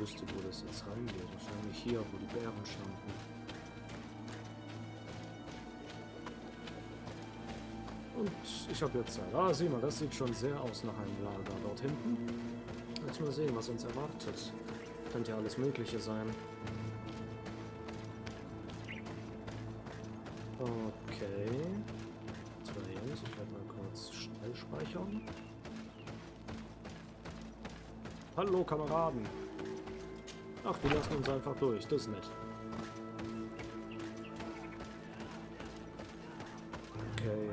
wüsste, wo das jetzt reingeht. Wahrscheinlich hier, wo die Bären standen. Und ich habe jetzt Zeit. Ah, sieh mal, das sieht schon sehr aus nach einem Lager dort hinten. Lass mal sehen, was uns erwartet. Könnte ja alles Mögliche sein. Okay. So, Jungs, ich werde mal kurz schnell speichern. Hallo, Kameraden. Ach, die lassen uns einfach durch. Das ist nett. Okay,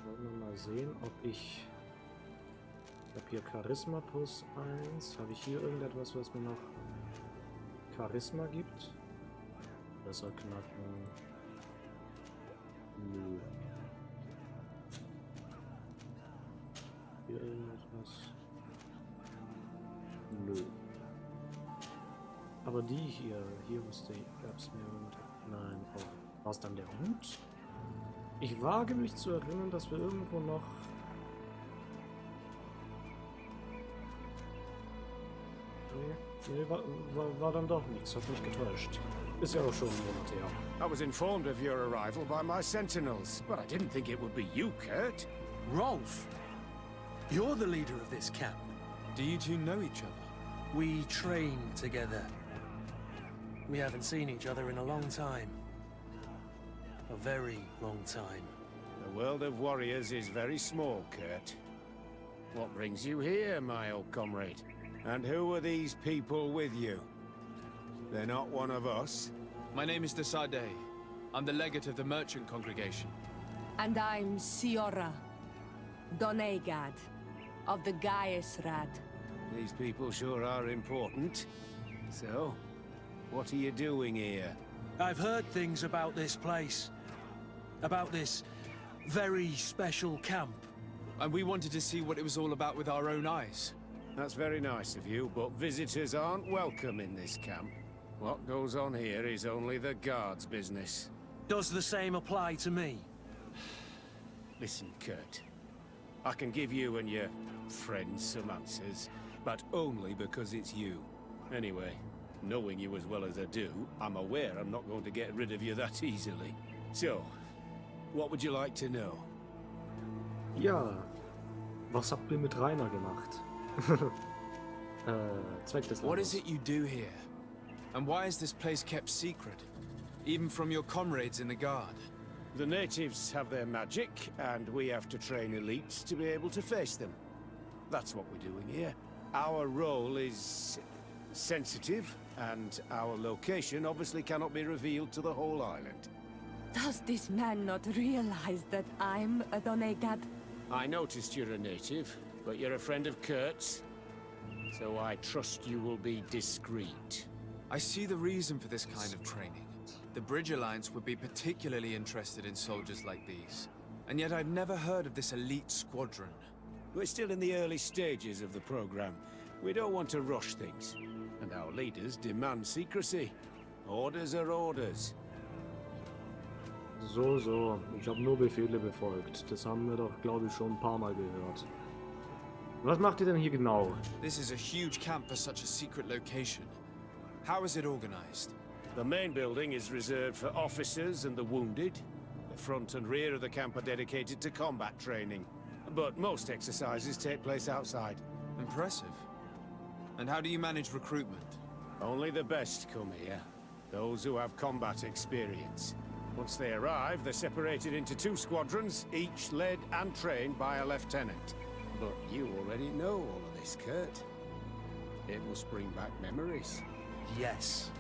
wollen wir mal sehen, ob ich... Ich habe hier Charisma plus 1. Habe ich hier irgendetwas, was mir noch Charisma gibt? Besser knacken. Nö. Hier irgendetwas? Nö. Aber die hier wusste ich, gab es mir und... Nein, oh. War es dann der Hund? Ich wage mich zu erinnern, dass wir irgendwo noch... Nee, war dann doch nichts. Hat mich getäuscht. Ist ja auch schon Monate her. I was informed of your arrival by my sentinels, but I didn't think it would be you, Kurt. Rolf, you're the leader of this camp. Do you two know each other? We train together. We haven't seen each other in a long time. A very long time. The world of warriors is very small, Kurt. What brings you here, my old comrade? And who are these people with you? They're not one of us? My name is Desade. I'm the legate of the merchant congregation. And I'm Siora, Donegad, of the Gaesrad. These people sure are important. So, what are you doing here? I've heard things about this place. About this very special camp. And we wanted to see what it was all about with our own eyes. That's very nice of you, but visitors aren't welcome in this camp. What goes on here is only the guards' business. Does the same apply to me? Listen, Kurt. I can give you and your friends some answers, but only because it's you. Anyway, knowing you as well as I do, I'm aware I'm not going to get rid of you that easily. So, what would you like to know? Ja, was habt ihr mit Rainer gemacht? Zweck des What is Landes. it you do here? And why is this place kept secret? Even from your comrades in the guard? The natives have their magic, and we have to train elites to be able to face them. That's what we're doing here. Our role is sensitive, and our location obviously cannot be revealed to the whole island. Does this man not realize that I'm a Donegad? I noticed you're a native, but you're a friend of Kurt's, so I trust you will be discreet. I see the reason for this kind of training. The Bridge Alliance would be particularly interested in soldiers like these. And yet I've never heard of this elite squadron. We're still in the early stages of the program. We don't want to rush things. And our leaders demand secrecy. Orders are orders. So. Ich habe nur Befehle befolgt. Das haben wir doch, glaube ich, schon ein paar Mal gehört. Was macht ihr denn hier genau? This is a huge camp for such a secret location. How is it organized? The main building is reserved for officers and the wounded. The front and rear of the camp are dedicated to combat training. But most exercises take place outside. Impressive. And how do you manage recruitment? Only the best come here. Those who have combat experience. Once they arrive, they're separated into 2 squadrons, each led and trained by a lieutenant. But you already know all of this, Kurt. It must bring back memories. Yes.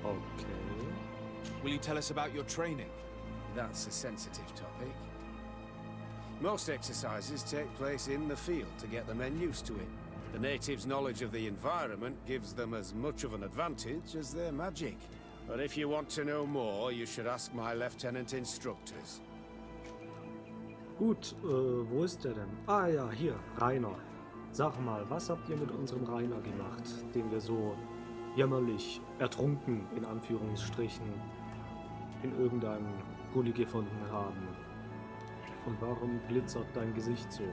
Okay. Will you tell us about your training? That's a sensitive topic. Most exercises take place in the field to get the men used to it. The natives' knowledge of the environment gives them as much of an advantage as their magic. But if you want to know more, you should ask my lieutenant instructors. Gut, wo ist der denn? Ah ja, hier, Rainer. Sag mal, was habt ihr mit unserem Rainer gemacht, den wir so jämmerlich ertrunken, in Anführungsstrichen, in irgendeinem Gully gefunden haben? Und warum glitzert dein Gesicht so?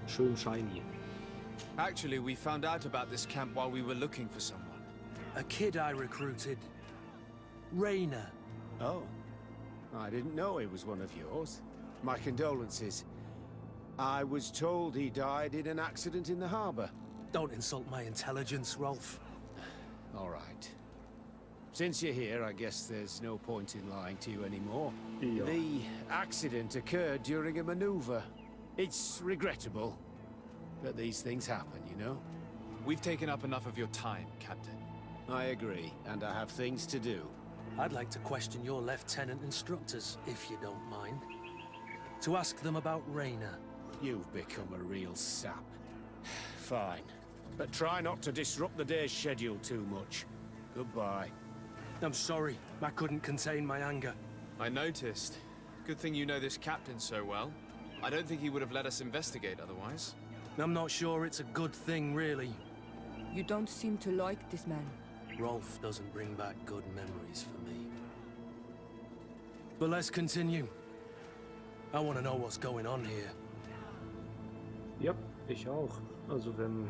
Schön shiny. Actually, we found out about this camp while we were looking for someone. A kid I recruited. Rainer. Oh. I didn't know he was one of yours. My condolences. I was told he died in an accident in the harbor. Don't insult my intelligence, Rolf. All right. Since you're here, I guess there's no point in lying to you anymore. Yeah. The accident occurred during a maneuver. It's regrettable, but these things happen, you know? We've taken up enough of your time, Captain. I agree, and I have things to do. I'd like to question your lieutenant instructors, if you don't mind. To ask them about Rainer. You've become a real sap. Fine. But try not to disrupt the day's schedule too much. Goodbye. I'm sorry, I couldn't contain my anger. I noticed. Good thing you know this captain so well. I don't think he would have let us investigate otherwise. I'm not sure it's a good thing, really. You don't seem to like this man. Rolf doesn't bring back good memories for me. But let's continue. I want to know what's going on here. Ja, ich auch. Also wenn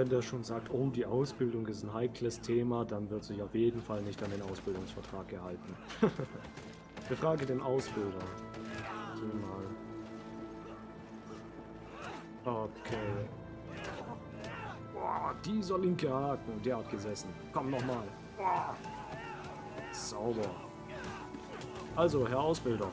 der schon sagt, oh, die Ausbildung ist ein heikles Thema, dann wird sich auf jeden Fall nicht an den Ausbildungsvertrag gehalten. Befrage den Ausbilder. So mal. Okay. Boah, dieser linke Haken, der hat gesessen. Komm nochmal. Sauber. Also, Herr Ausbilder.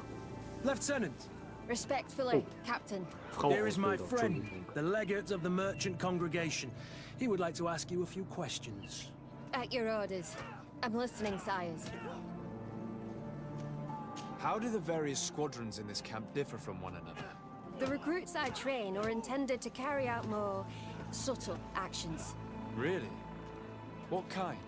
Lieutenant! Respectfully, Captain. Frau Here is my Ausbilder, friend, Entschuldigung. the legate of the merchant congregation. He would like to ask you a few questions. At your orders. I'm listening, sires. How do the various squadrons in this camp differ from one another? The recruits I train are intended to carry out more subtle actions. Really? What kind?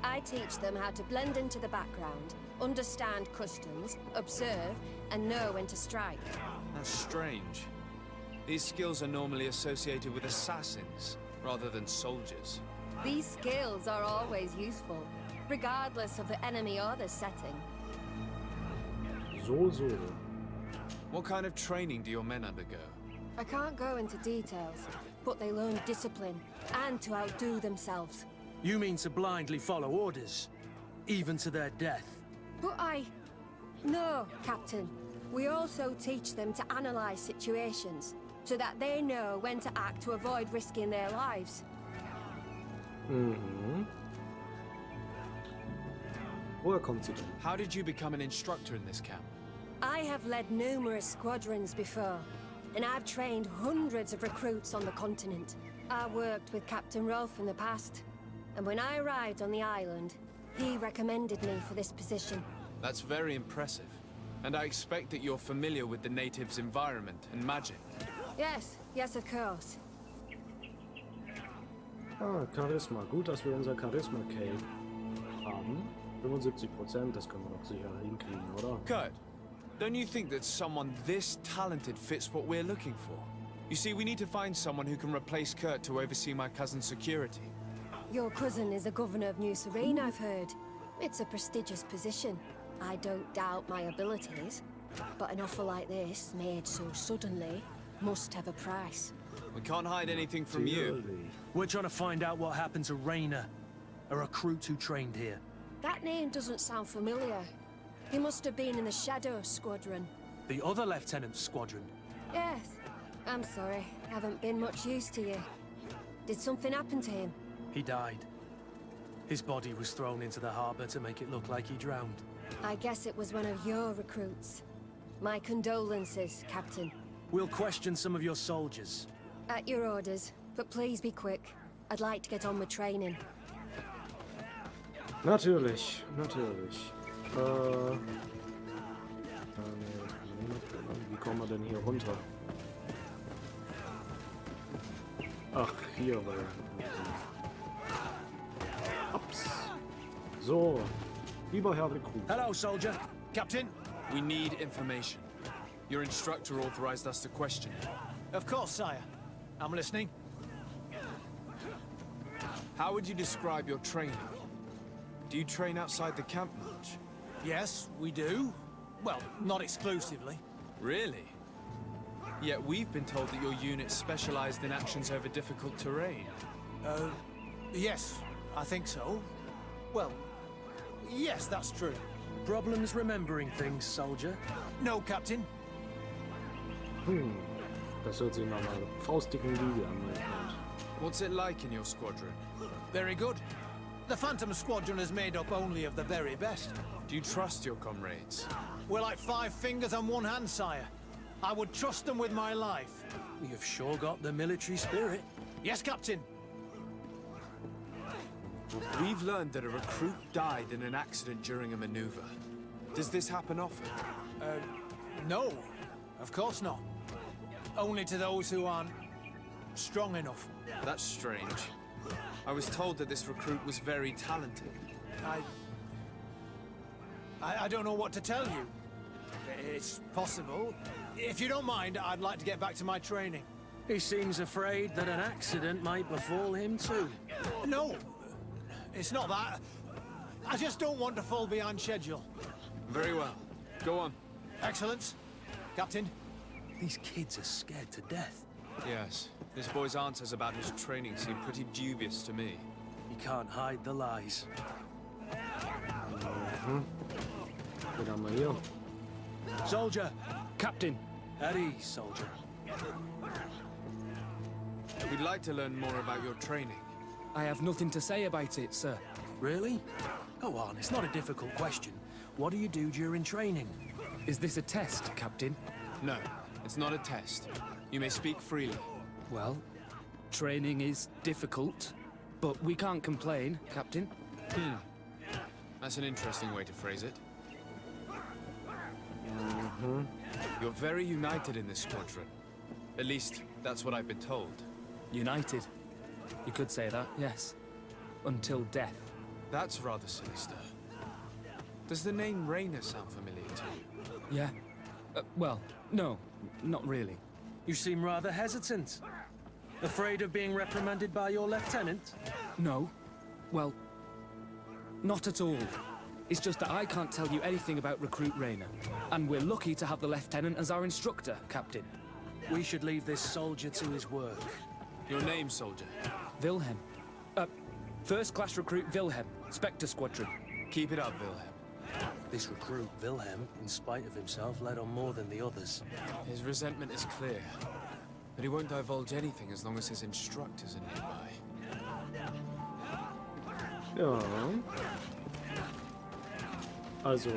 I teach them how to blend into the background, understand customs, observe, and know when to strike. That's strange. These skills are normally associated with assassins, rather than soldiers. These skills are always useful, regardless of the enemy or the setting. So. What kind of training do your men undergo? I can't go into details, but they learn discipline and to outdo themselves. You mean to blindly follow orders, even to their death? But No, Captain. We also teach them to analyze situations, so that they know when to act to avoid risking their lives. Mhm. Woher kommt sie denn? How did you become an instructor in this camp? I have led numerous squadrons before, and I've trained hundreds of recruits on the continent. I worked with Captain Rolf in the past, and when I arrived on the island, he recommended me for this position. That's very impressive. And I expect that you're familiar with the natives' environment and magic. Yes, of course. Ah, Charisma. Gut, dass wir unser Charisma-Cape haben. 75%, das können wir doch sicher hinkriegen, oder? Kurt, don't you think that someone this talented fits what we're looking for? You see, we need to find someone who can replace Kurt to oversee my cousin's security. Your cousin is the governor of New Serene, I've heard. It's a prestigious position. I don't doubt my abilities, but an offer like this, made so suddenly, must have a price. We can't hide anything from you. Natürlich. We're trying to find out what happened to Rainer, a recruit who trained here. That name doesn't sound familiar. He must have been in the Shadow Squadron. The other lieutenant's squadron. Yes. I'm sorry. Haven't been much use to you. Did something happen to him? He died. His body was thrown into the harbor to make it look like he drowned. I guess it was one of your recruits. My condolences, Captain. We'll question some of your soldiers. At your orders, but please be quick. I'd like to get on with training. Natürlich. Wie kommen wir denn hier runter? Ach, hier war Ups. So, lieber Herr Rekrut. Hello, soldier. Captain? We need information. Your instructor authorized us to question you. Of course, sire. I'm listening. How would you describe your training? Do you train outside the camp much? Yes, we do. Well, not exclusively. Really? Yet we've been told that your unit specialized in actions over difficult terrain. Yes, I think so. Well, yes, that's true. Problems remembering things, soldier? No, Captain. Das hört sich nach einer faustdicken Lüge an, mein Freund. What's it like in your squadron? Very good. The Phantom Squadron is made up only of the very best. Do you trust your comrades? We're like 5 fingers on one hand, sire. I would trust them with my life. You've sure got the military spirit. Yes, Captain. We've learned that a recruit died in an accident during a maneuver. Does this happen often? No, of course not. Only to those who aren't strong enough. That's strange. I was told that this recruit was very talented. I don't know what to tell you. It's possible. If you don't mind, I'd like to get back to my training. He seems afraid that an accident might befall him too. No, it's not that. I just don't want to fall behind schedule. Very well. Go on. Excellence. Captain. These kids are scared to death. Yes. This boy's answers about his training seem pretty dubious to me. You can't hide the lies. Wen haben wir hier? Soldier! Captain! At ease, soldier. We'd like to learn more about your training. I have nothing to say about it, sir. Really? Go on, it's not a difficult question. What do you do during training? Is this a test, Captain? No, it's not a test. You may speak freely. Well, training is difficult, but we can't complain, Captain. That's an interesting way to phrase it. You're very united in this squadron. At least, that's what I've been told. United. You could say that, yes. Until death. That's rather sinister. Does the name Rainer sound familiar to you? Yeah? Well, no, not really. You seem rather hesitant. Afraid of being reprimanded by your lieutenant? No. Well, not at all. It's just that I can't tell you anything about Recruit Rainer. And we're lucky to have the Lieutenant as our instructor, Captain. We should leave this soldier to his work. Your name, soldier? Wilhelm. First Class Recruit Wilhelm, Spectre Squadron. Keep it up, Wilhelm. This recruit, Wilhelm, in spite of himself, led on more than the others. His resentment is clear. But he won't divulge anything as long as his instructors are nearby. Ja. Also,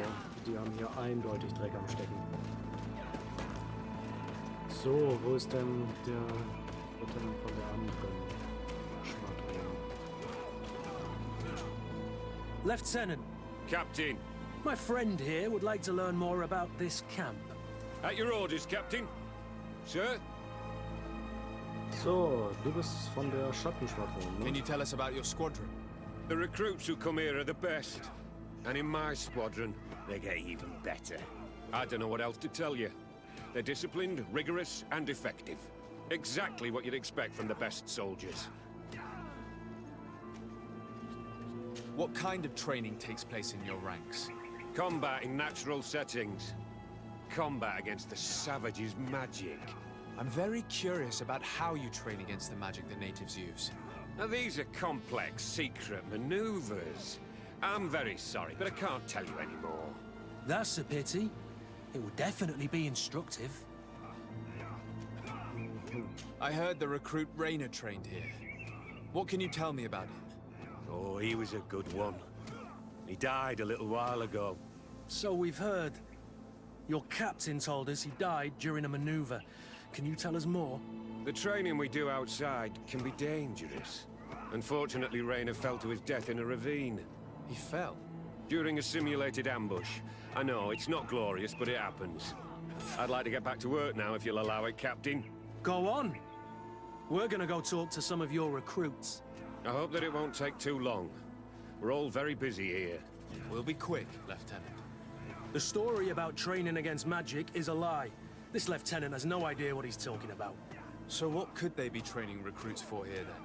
die haben hier eindeutig Dreck am Stecken. So, wo ist denn der Lieutenant von der anderen Schwadron? Lieutenant, Captain. my friend here would like to learn more about this camp. At your orders, Captain. Sir? So, du bist von der Schattenschwadron, Can ne? you tell us about your squadron? The recruits who come here are the best. And in my squadron, they get even better. I don't know what else to tell you. They're disciplined, rigorous, and effective. Exactly what you'd expect from the best soldiers. What kind of training takes place in your ranks? Combat in natural settings. Combat against the savages' magic. I'm very curious about how you train against the magic the natives use. Now, these are complex, secret maneuvers. I'm very sorry, but I can't tell you anymore. That's a pity. It would definitely be instructive. I heard the recruit Rainer trained here. What can you tell me about him? Oh, he was a good one. He died a little while ago. So we've heard. Your captain told us he died during a maneuver. Can you tell us more? The training we do outside can be dangerous. Unfortunately, Rainer fell to his death in a ravine. He fell. During a simulated ambush. I know, it's not glorious, but it happens. I'd like to get back to work now, if you'll allow it, Captain. Go on. We're gonna go talk to some of your recruits. I hope that it won't take too long. We're all very busy here. We'll be quick, Lieutenant. The story about training against magic is a lie. This lieutenant has no idea what he's talking about. So what could they be training recruits for here, then?